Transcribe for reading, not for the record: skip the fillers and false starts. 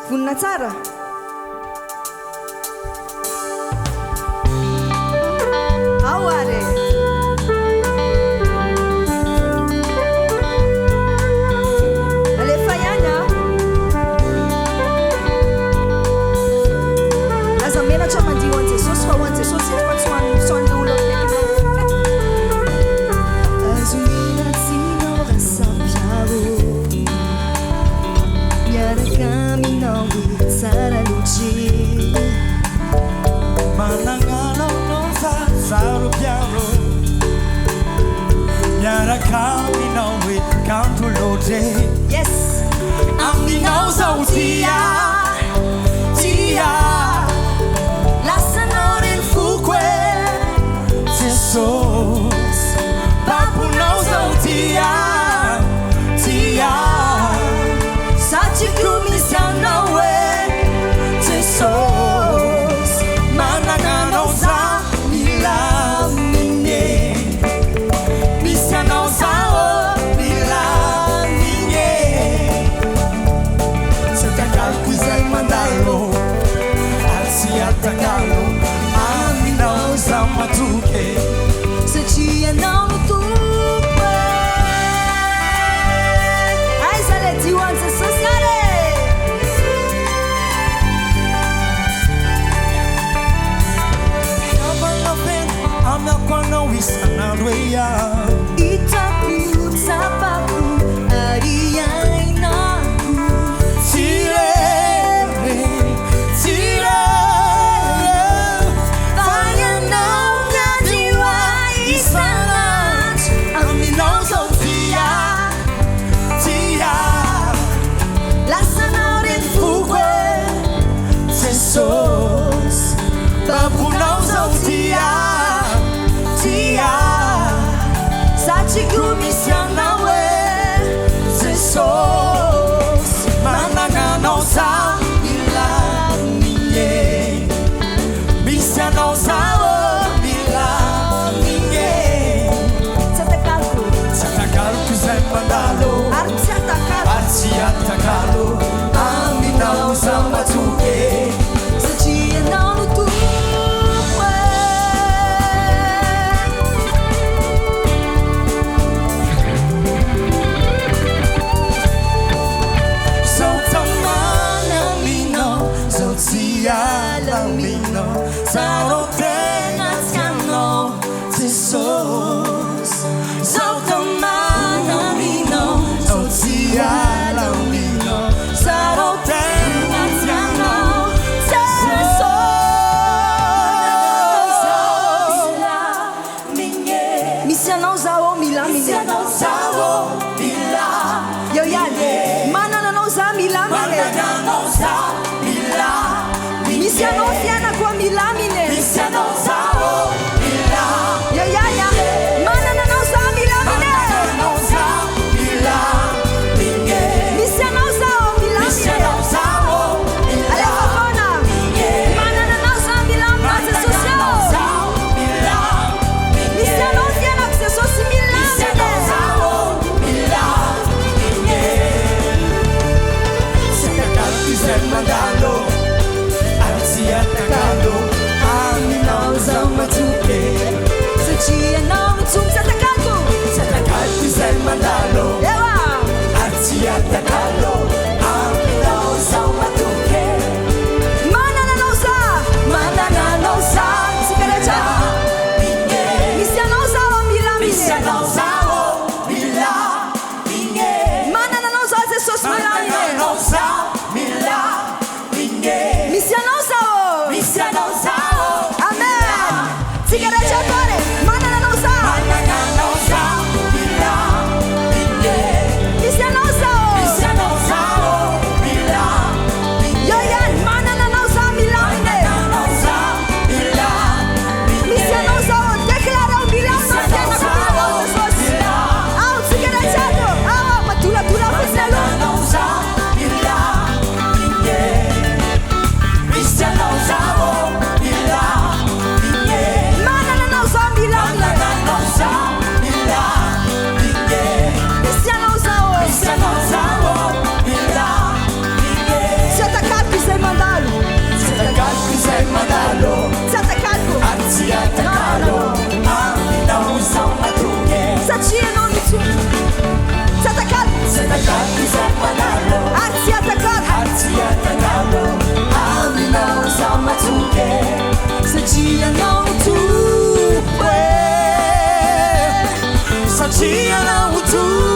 Vonina tsara. Ao are. Alefa ihany a. Aza menatra mandio ho an'i Jesosy fa ho an'i Jesosy eto fa tsy ho an'ny misaon'ilay olona azo menatsinao rasapiaro miaraka aminao hoe tsara loatry mananganao non zazaro piaro miaraka aminao hoe kanto loatry yes aminao zao tia lasanao reny foko e Jesus papunao zao tia satriko misy anao e Jesus mananganao za milamine misy anao zao milamine satakaloko izay mandalo alsy atakalo aminao za matoky satria anao no tompo aiza le dio an'i Jesosy are amiako anao isan'andro eia itako tsapako ary ainako tirere fa ianao miadioa isan'andro aminao zao tia lasanao reny foko e Jesus papunao zao tia satriko misy anao e Jesus mananganao za milamine misy anao zao milamine tsatakaloko izay mandalo ary tsy atakalo ary tsy atakalo aminao za matoky satria anao no tompo zao tamana aminao zao tsy alaminao zao tena tianao Jesus zao tamana aminao zao tsy alaminao zao tena tianao Jesus misy anao zaho milamine eo ihany manana anao za milamine misy anao fianako milamine eo ihany a manana anao za milamine misy anao zaho milamine alefa fona manana anao za milamina Jesosy ao misy anao fianako Jesosy milamine mandalo alsy atakalo Achia na utu